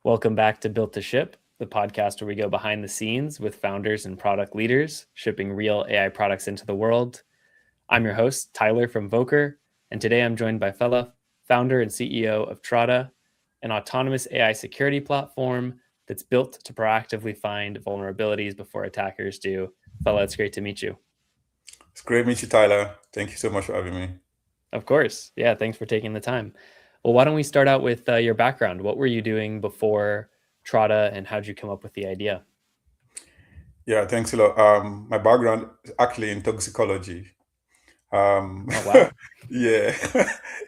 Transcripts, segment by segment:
Welcome back to Built to Ship, the podcast where we go behind the scenes with founders and product leaders shipping real AI products into the world. I'm your host, Tyler from Voker, and today I'm joined by Fela, founder and CEO of Trada, an autonomous AI security platform that's built to proactively find vulnerabilities before attackers do. Fela, it's great to meet you. It's great to meet you, Tyler. Thank you so much for having me. Of course. Yeah, thanks for taking the time. Well, why don't we start out with your background? What were you doing before Trada, and how'd you come up with the idea? Yeah, thanks a lot. My background is actually in toxicology. Um, Oh, wow. yeah,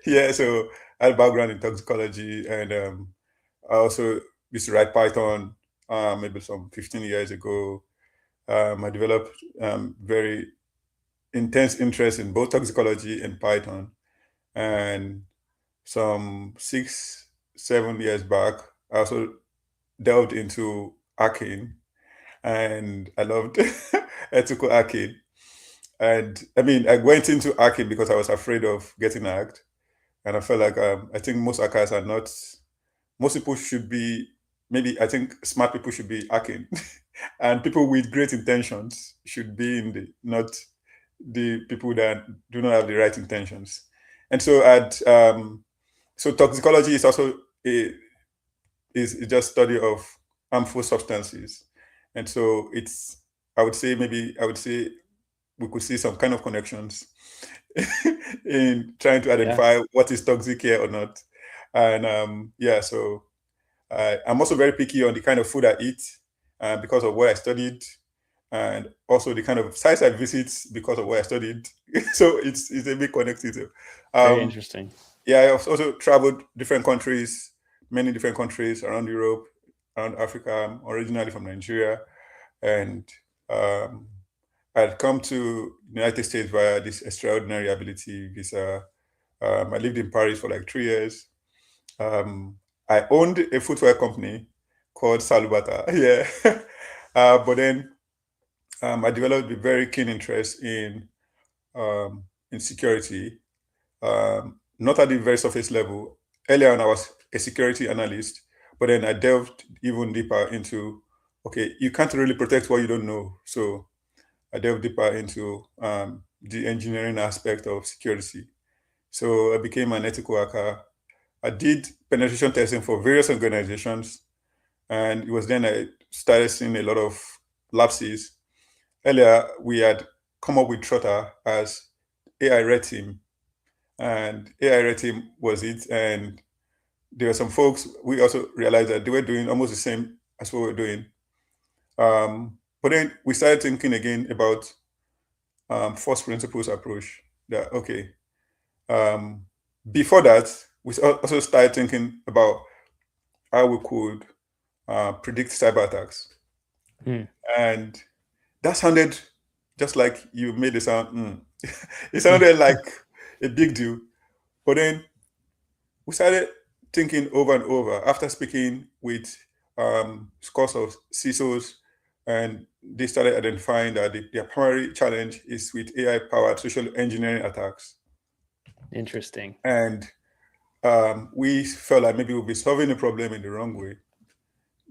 yeah. So I had a background in toxicology, and I also used to write Python. Maybe some 15 years ago, I developed very intense interest in both toxicology and Python. And some 6, 7 years back, I also delved into hacking and I loved ethical hacking. And I mean, I went into hacking because I was afraid of getting hacked. And I felt like I think most hackers are not, most people should be, maybe I think smart people should be hacking. And people with great intentions should be in the, not the people that do not have the right intentions. And so so toxicology is also a, is just study of harmful substances. And so I would say we could see some kind of connections in trying to Yeah. identify what is toxic here or not. And yeah, so I'm also very picky on the kind of food I eat because of what I studied, and also the kind of sites I visit because of what I studied. So it's a bit connected. Very Um, interesting. yeah, I have also traveled different countries, many different countries around Europe, around Africa. I'm originally from Nigeria, and um, I'd come to the United States via this extraordinary ability visa. I lived in Paris for like 3 years. Um, I owned a footwear company called Salubata. Yeah, but then I developed a very keen interest in security, not at the very surface level. Earlier on, I was a security analyst, but then I delved even deeper into, okay, you can't really protect what you don't know. So I delved deeper into the engineering aspect of security. So I became an ethical hacker. I did penetration testing for various organizations, and it was then I started seeing a lot of lapses. Earlier, we had come up with Trotter as AI red team, and AI red team was it. And there were some folks, we also realized that they were doing almost the same as what we were doing. But then we started thinking again about first principles approach. That, okay, um, before that, we also started thinking about how we could predict cyber attacks. Hmm. And that sounded just like you made it sound. It sounded like a big deal. But then we started thinking over and over after speaking with scores of CISOs, and they started identifying that their primary challenge is with AI powered social engineering attacks. Interesting. And we felt like maybe we'll be solving the problem in the wrong way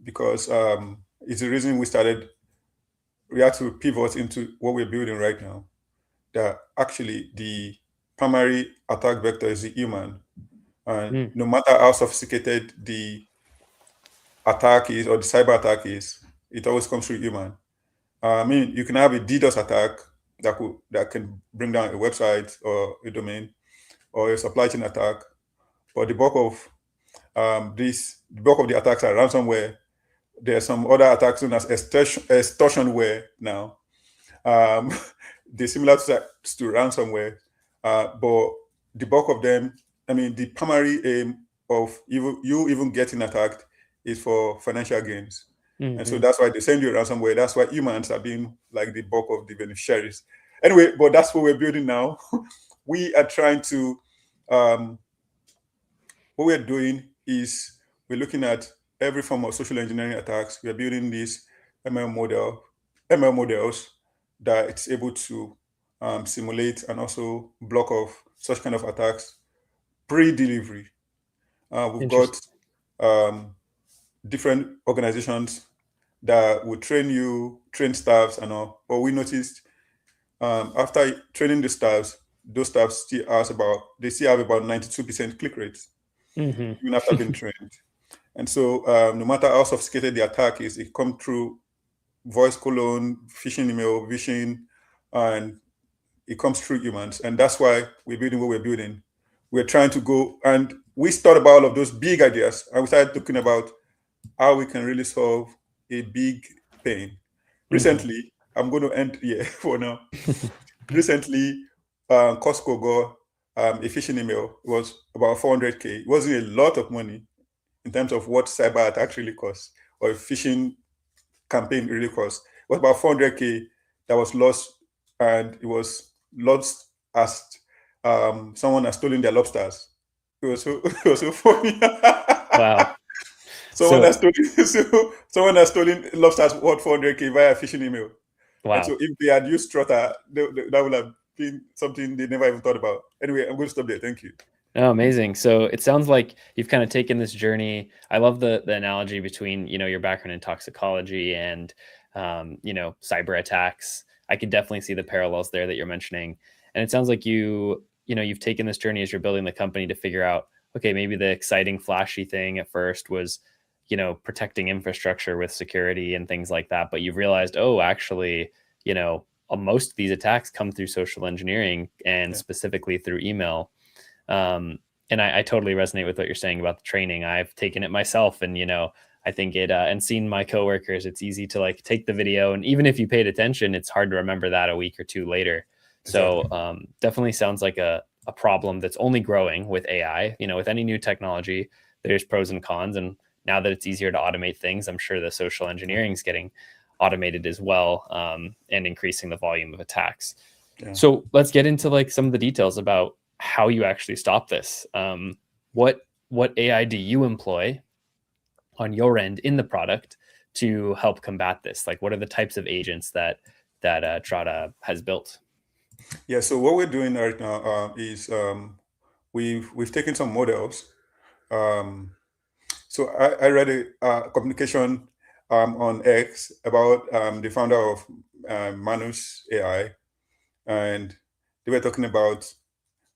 because it's the reason we had to pivot into what we're building right now. That actually the primary attack vector is the human. And Hmm. no matter how sophisticated the attack is or the cyber attack is, it always comes through human. I mean, you can have a DDoS attack that can bring down a website or a domain, or a supply chain attack, but the bulk of the attacks are ransomware. There are some other attacks known as extortionware now. Um, they're similar to ransomware, but the bulk of them, I mean, the primary aim of you even getting attacked is for financial gains. And so Hmm. that's why they send you ransomware. That's why humans are being like the bulk of the beneficiaries. Anyway, but that's what we're building now. We are trying to, um, what we're doing is we're looking at every form of social engineering attacks. We're building this ML model, ML models that it's able to simulate and also block off such kind of attacks pre-delivery. We've got Interesting. um, different organizations that would train staffs and all. But we noticed after training the staffs, those staffs they still have about 92% click rates, Hmm. even after being trained. And so no matter how sophisticated the attack is, it comes through voice colon, phishing email, phishing, and it comes through humans. And that's why we're building what we're building. We're trying to go, and we thought about all of those big ideas, and we started talking about how we can really solve a big pain. Hmm. Recently, I'm going to end here for now. Recently, Costco got a phishing email. It was about 400K. It wasn't a lot of money in terms of what cyber attack really costs or a phishing campaign really costs. It was about 400K that was lost, and it was lost as someone has stolen their lobsters. It was so it was so funny. Wow. Someone So has stolen someone has stolen lobsters worth 400K via phishing email. And so wow. if they had used Trotter, that would have been something they never even thought about. Anyway, I'm going to stop there. Thank you. Oh, amazing. So it sounds like you've kind of taken this journey. I love the analogy between, your background in toxicology and, cyber attacks. I could definitely see the parallels there that you're mentioning. And it sounds like you've taken this journey as you're building the company to figure out, okay, maybe the exciting, flashy thing at first was, protecting infrastructure with security and things like that. But you've realized, oh, actually, most of these attacks come through social engineering and Yeah. specifically through email. And I totally resonate with what you're saying about the training. I've taken it myself, and I think and seen my coworkers. It's easy to like take the video, and even if you paid attention, it's hard to remember that a week or two later. Exactly. So definitely sounds like a problem that's only growing with AI. With any new technology, there's pros and cons, and now that it's easier to automate things, I'm sure the social engineering is getting automated as well, and increasing the volume of attacks. Yeah. So let's get into like some of the details about how you actually stop this. What AI do you employ on your end in the product to help combat this? Like, what are the types of agents that Trada has built? Yeah. So what we're doing right now is we've taken some models. Um, so I read a communication on X about the founder of Manus AI, and they were talking about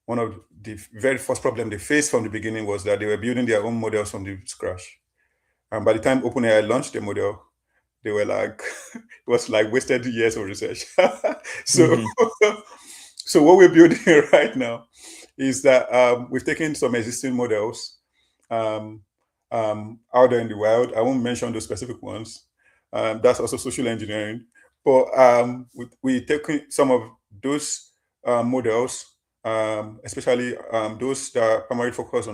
one of the very first problem they faced from the beginning was that they were building their own models from the scratch. And by the time OpenAI launched the model, they were like, it was like wasted years of research. so, Hmm. so what we're building right now is that we've taken some existing models um, out there in the wild. I won't mention those specific ones. That's also social engineering. But we taking some of those models, especially those that are primarily focused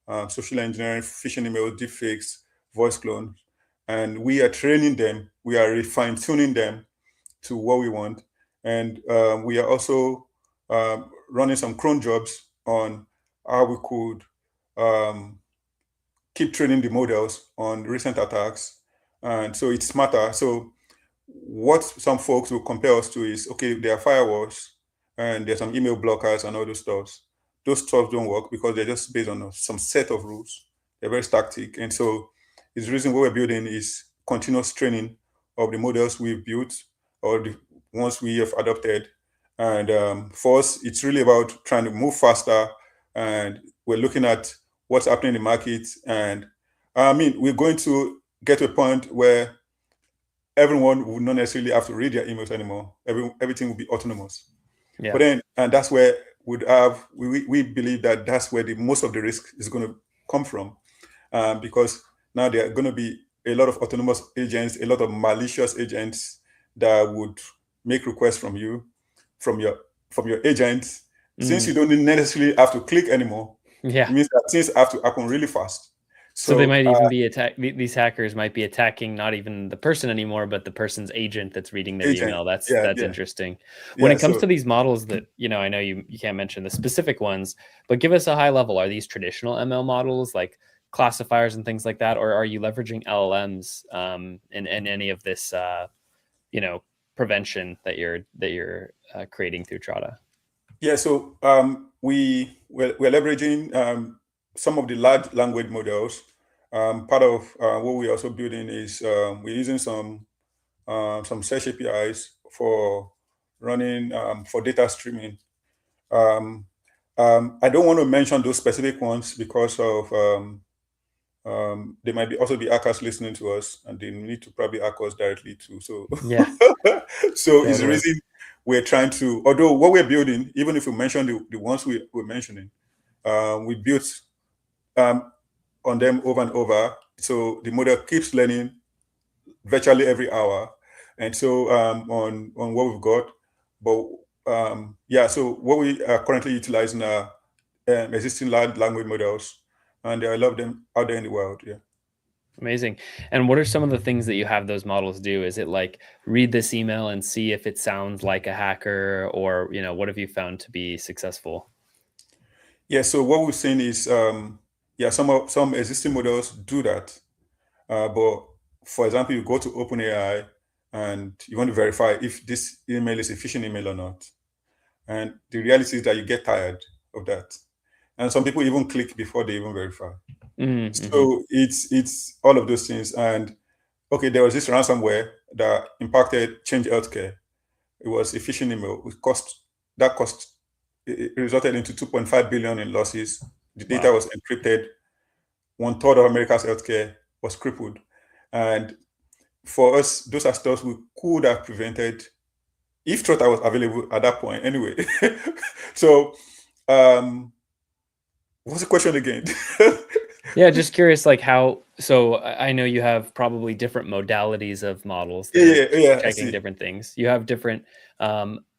on social engineering, phishing email, deepfakes, voice clone, and we are training them. We are refine tuning them to what we want, and we are also running some cron jobs on how we could um, keep training the models on recent attacks, and so it's smarter. So what some folks will compare us to is okay, there are firewalls and there's some email blockers and all those stuff. Those stuff don't work because they're just based on some set of rules. They're very static, and so it's the reason what we're building is continuous training of the models we've built or the ones we have adopted. And for us, it's really about trying to move faster, and we're looking at what's happening in the market. And I mean, we're going to get to a point where everyone would not necessarily have to read their emails anymore. Everything will be autonomous. But Yeah. then, and that's where we believe that that's where the most of the risk is going to come from, because now there are going to be a lot of autonomous agents, a lot of malicious agents that would make requests from you, from your from your agent. Since you Hmm. don't necessarily have to click anymore, it Yeah. means that things have to happen really fast. So they So might even be these hackers might be attacking not even the person anymore, but the person's agent that's reading their agent, email. That's yeah, that's yeah, interesting. When yeah. it comes So to these models that, I know you can't mention the specific ones, but give us a high level. Are these traditional ML models like classifiers and things like that, or are you leveraging LLMs in any of this you know, prevention that you're creating through Trada? yeah, so we're leveraging some of the large language models, Part of what we're also building is we're using some search APIs for running for data streaming. I don't want to mention those specific ones because of they might also be hackers listening to us, and they need to probably hack us directly too. So, Yeah, so it's the totally. reason we're trying to. Although what we're building, even if we mention the ones we're mentioning, we built um, on them over and over. So the model keeps learning virtually every hour, and so on what we've got. But yeah, so what we are currently utilizing are existing large language models, and I love them out there in the world. Yeah. Amazing. And what are some of the things that you have those models do? Is it like read this email and see if it sounds like a hacker, or what have you found to be successful? Yeah. So what we've seen is yeah, some existing models do that, but for example, you go to OpenAI and you want to verify if this email is a phishing email or not. And the reality is that you get tired of that. And some people even click before they even verify. Mm-hmm. So it's all of those things. And okay, there was this ransomware that impacted Change Healthcare. It was a phishing email. It resulted into 2.5 billion in losses. The data Wow. was encrypted. One third of America's healthcare was crippled. And for us, those are stuff we could have prevented if Trotter was available at that point. Anyway, so um, what's the question again? Yeah, just curious, like how. So I know you have probably different modalities of models that are Yeah, I checking see. different things. You have different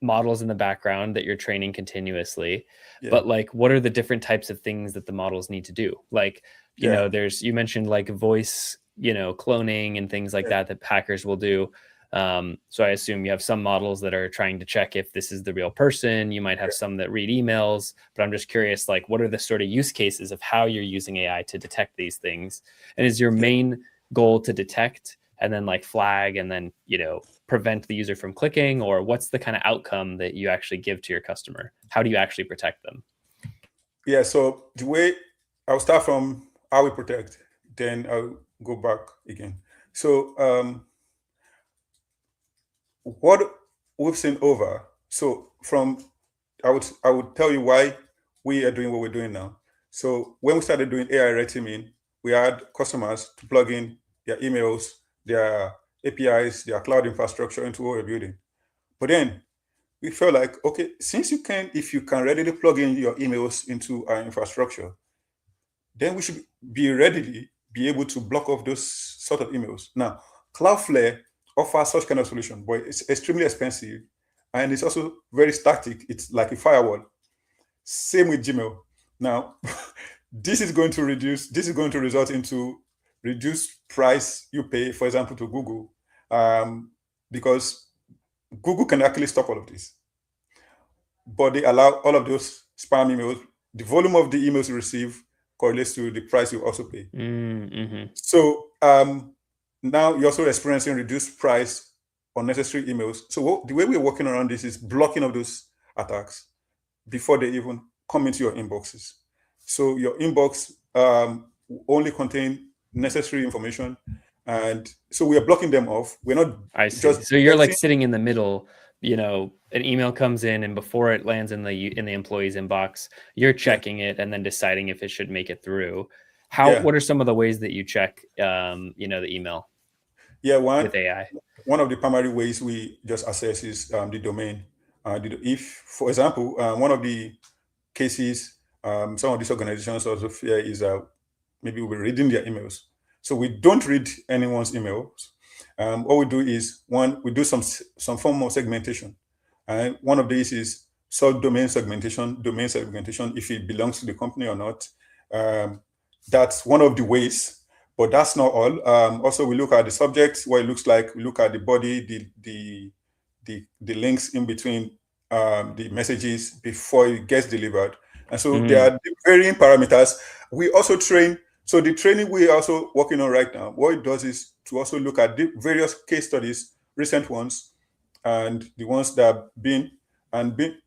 models in the background that you're training continuously, Yeah, but like, what are the different types of things that the models need to do? Like, yeah, you mentioned like voice, cloning and things like yeah, that hackers will do. So I assume you have some models that are trying to check if this is the real person. You might have some that read emails, but I'm just curious, like, what are the sort of use cases of how you're using AI to detect these things? And is your yeah. main goal to detect and then like flag and then, prevent the user from clicking? Or what's the kind of outcome that you actually give to your customer? How do you actually protect them? Yeah, so the way I'll start from how we protect, then I'll go back again. So what we've seen over, so from I would tell you why we are doing what we're doing now. So when we started doing AI red teaming, we had customers to plug in their emails, their APIs, their cloud infrastructure into what we're building. But then we felt like, okay, since if you can readily plug in your emails into our infrastructure, then we should be readily be able to block off those sort of emails. Now, Cloudflare offers such kind of solution, but it's extremely expensive and it's also very static. It's like a firewall. Same with Gmail. Now, this is going to result into reduced price you pay, for example, to Google, because Google can actually stop all of this, but they allow all of those spam emails. The volume of the emails you receive correlates to the price you also pay. Mm-hmm. So now you're also experiencing reduced price, unnecessary emails. So the way we're working around this is blocking of those attacks before they even come into your inboxes. So your inbox only contain necessary information, and so we are blocking them off. We're not I just see. So you're like detecting. sitting in the middle, an email comes in and before it lands in the employee's inbox, you're Yeah, checking it and then deciding if it should make it through. yeah, What are some of the ways that you check the email yeah. with AI? One of the primary ways we just assess is the domain. If, for example, one of the cases some of these organizations also fear is maybe we're reading their emails. So we don't read anyone's emails. All we do is we do some form of segmentation, and one of these is subdomain segmentation, domain segmentation, if it belongs to the company or not. Um, that's one of the ways, but that's not all. Also, we look at the subject, what it looks like. We look at the body, the links in between the messages before it gets delivered. And so there Mhm. are the varying parameters. We also train. So the training we're also working on right now, what it does is to also look at the various case studies, recent ones, and the ones that have been,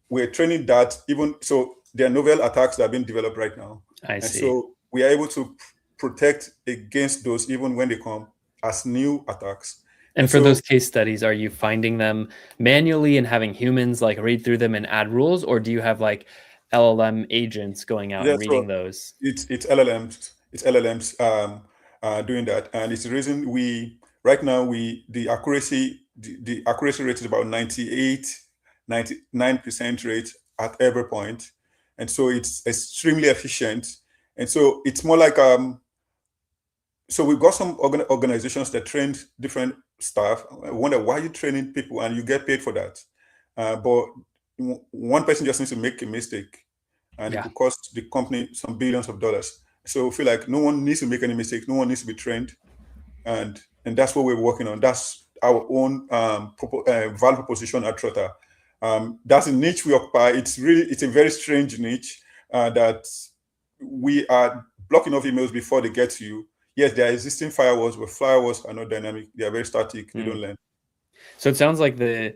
we're training that even so there are novel attacks that are being developed right now. I And see. so we are able to protect against those even when they come as new attacks. And And for so those case studies, are you finding them manually and having humans like read through them and add rules, or do you have like LLM agents going out yeah, and so reading those? it's LLMs doing that, and it's the reason we right now we the accuracy rate is about 99% rate at every point, and so it's extremely efficient, and so it's more like so we've got some organizations that train different staff. I wonder why you training people and you get paid for that, but one person just needs to make a mistake and it Yeah. could cost the company some billions of dollars. So I feel like no one needs to make any mistakes. No one needs to be trained, and that's what we're working on. That's our own value proposition at Trotter. That's a niche we occupy. It's a very strange niche that we are blocking off emails before they get to you. Yes, there are existing firewalls, but firewalls are not dynamic. They are very static. They don't Mm. learn. So it sounds like the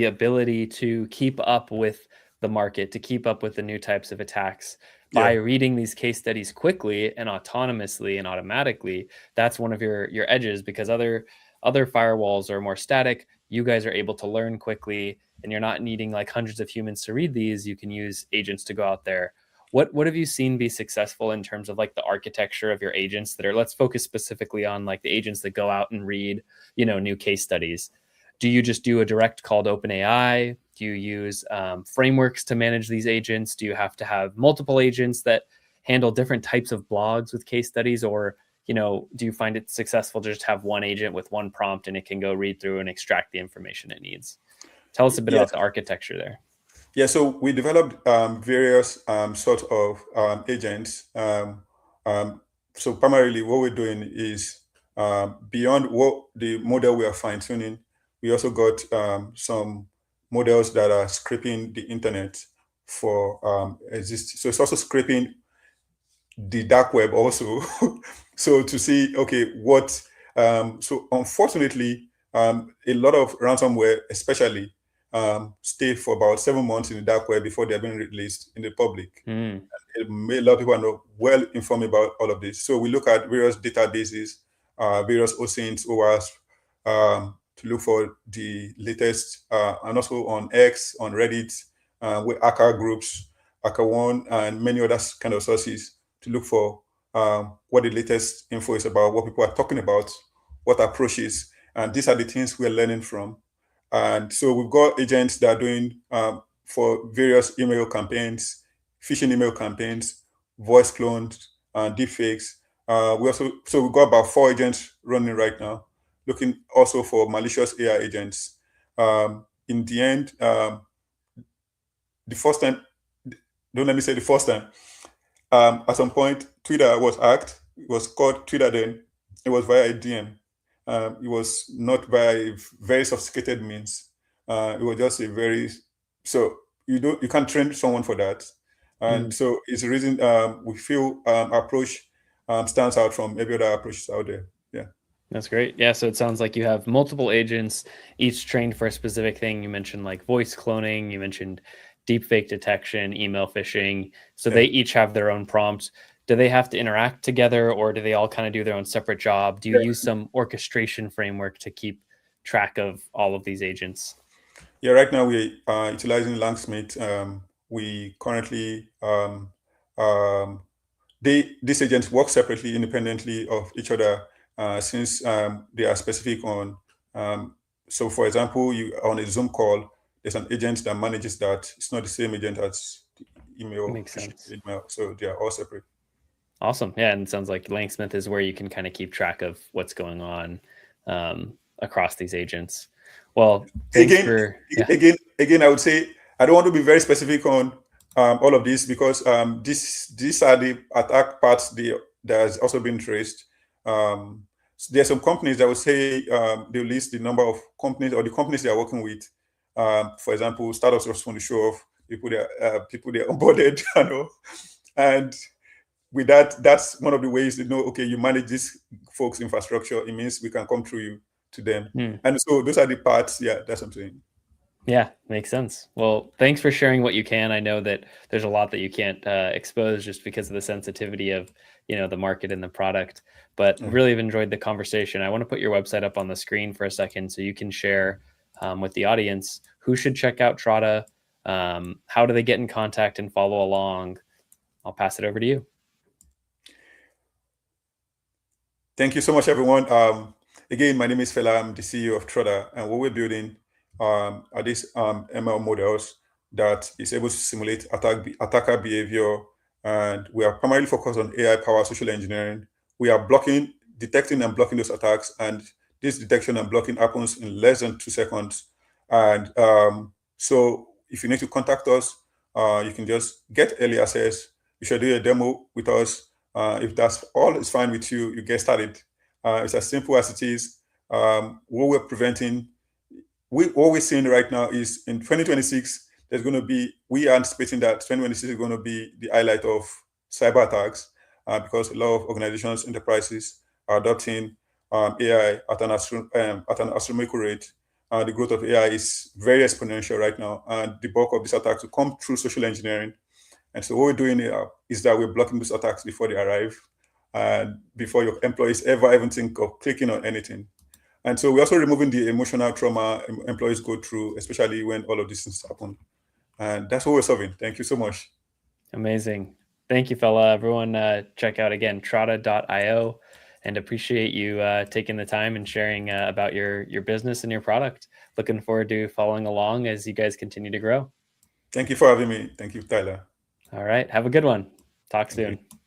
ability to keep up with the market, to keep up with the new types of attacks by Yeah, reading these case studies quickly and autonomously and automatically, that's one of your edges because other firewalls are more static. You guys are able to learn quickly and you're not needing like hundreds of humans to read these. You can use agents to go out there. What have you seen be successful in terms of like the architecture of your agents that are, let's focus specifically on like the agents that go out and read, new case studies. Do you just do a direct call to OpenAI? Do you use frameworks to manage these agents? Do you have to have multiple agents that handle different types of blogs with case studies? Or, do you find it successful to just have one agent with one prompt and it can go read through and extract the information it needs? Tell us a bit yes, about the architecture there. yeah. So we developed various sort of agents. So primarily, what we're doing is beyond what the model we are fine tuning. We also got some models that are scraping the internet for exist. So it's also scraping the dark web also. So to see, okay, what so unfortunately a lot of ransomware especially stay for about 7 months in the dark web before they're being released in the public. Mm, A lot of people are not well informed about all of this. So we look at various databases, various OSINTs, OWASP, to look for the latest, and also on X, on Reddit, with hacker groups, HackerOne, and many other kind of sources to look for what the latest info is about, what people are talking about, what approaches, and these are the things we're learning from. And so we've got agents that are doing for various email campaigns, phishing email campaigns, voice clones, and deepfakes. We've got about 4 agents running right now, looking also for malicious AI agents. In the end, the first time, don't let me say the first time. At some point, Twitter was hacked. It was called Twitter then. It was via a DM. It was not via a very sophisticated means. It was just a very so you can't train someone for that, and mm. so it's the reason we feel approach stands out from every other approaches out there. Yeah. That's great. Yeah, so it sounds like you have multiple agents, each trained for a specific thing. You mentioned like voice cloning, you mentioned deepfake detection, email phishing. So Yeah. they each have their own prompt. Do they have to interact together or do they all kind of do their own separate job? Do you use some orchestration framework to keep track of all of these agents? Yeah, right now we are utilizing Langsmith. We currently these agents work separately, independently of each other, since they are specific on. So, for example, you on a Zoom call, there's an agent that manages that. It's not the same agent as the email, Makes sense. email. So they are all separate. Awesome. Yeah, and it sounds like Langsmith is where you can kind of keep track of what's going on across these agents. Well, thanks Again, for yeah. again, I would say I don't want to be very specific on all of this because these are the attack parts that has also been traced. So there are some companies that will say they list the number of companies or the companies they are working with. For example, startups just want to show off people they are onboarded, you know, and with that, that's one of the ways to know. Okay, you manage this folks' infrastructure. It means we can come through you to them, Hmm. and so those are the parts. Yeah, that's what I'm saying. Yeah, makes sense. Well, thanks for sharing what you can. I know that there's a lot that you can't expose just because of the sensitivity of, the market and the product. But Yeah. really have enjoyed the conversation. I want to put your website up on the screen for a second so you can share with the audience who should check out Trada, how do they get in contact and follow along. I'll pass it over to you. Thank you so much, everyone. Again, my name is Fela. I'm the CEO of Troda, and what we're building are these ML models that is able to simulate attacker behavior, and we are primarily focused on AI-powered social engineering. We are detecting and blocking those attacks, and this detection and blocking happens in less than 2 seconds. And so, if you need to contact us, you can just get early access. You should do a demo with us. If that's all is fine with you, you get started. It's as simple as it is. What we're preventing, what we're seeing right now is in 2026, there's going to be, we are anticipating that 2026 is going to be the highlight of cyber attacks because a lot of organizations, enterprises are adopting AI at an astronomical rate. The growth of AI is very exponential right now, and the bulk of these attacks will come through social engineering. And so what we're doing is that we're blocking these attacks before they arrive and before your employees ever even think of clicking on anything. And so we're also removing the emotional trauma employees go through, especially when all of these things happen. And that's what we're solving. Thank you so much. Amazing. Thank you, Fela. Everyone, check out again trada.io, and appreciate you taking the time and sharing about your business and your product. Looking forward to following along as you guys continue to grow. Thank you for having me. Thank you, Tyler. All right. Have a good one. Talk Thank you. soon.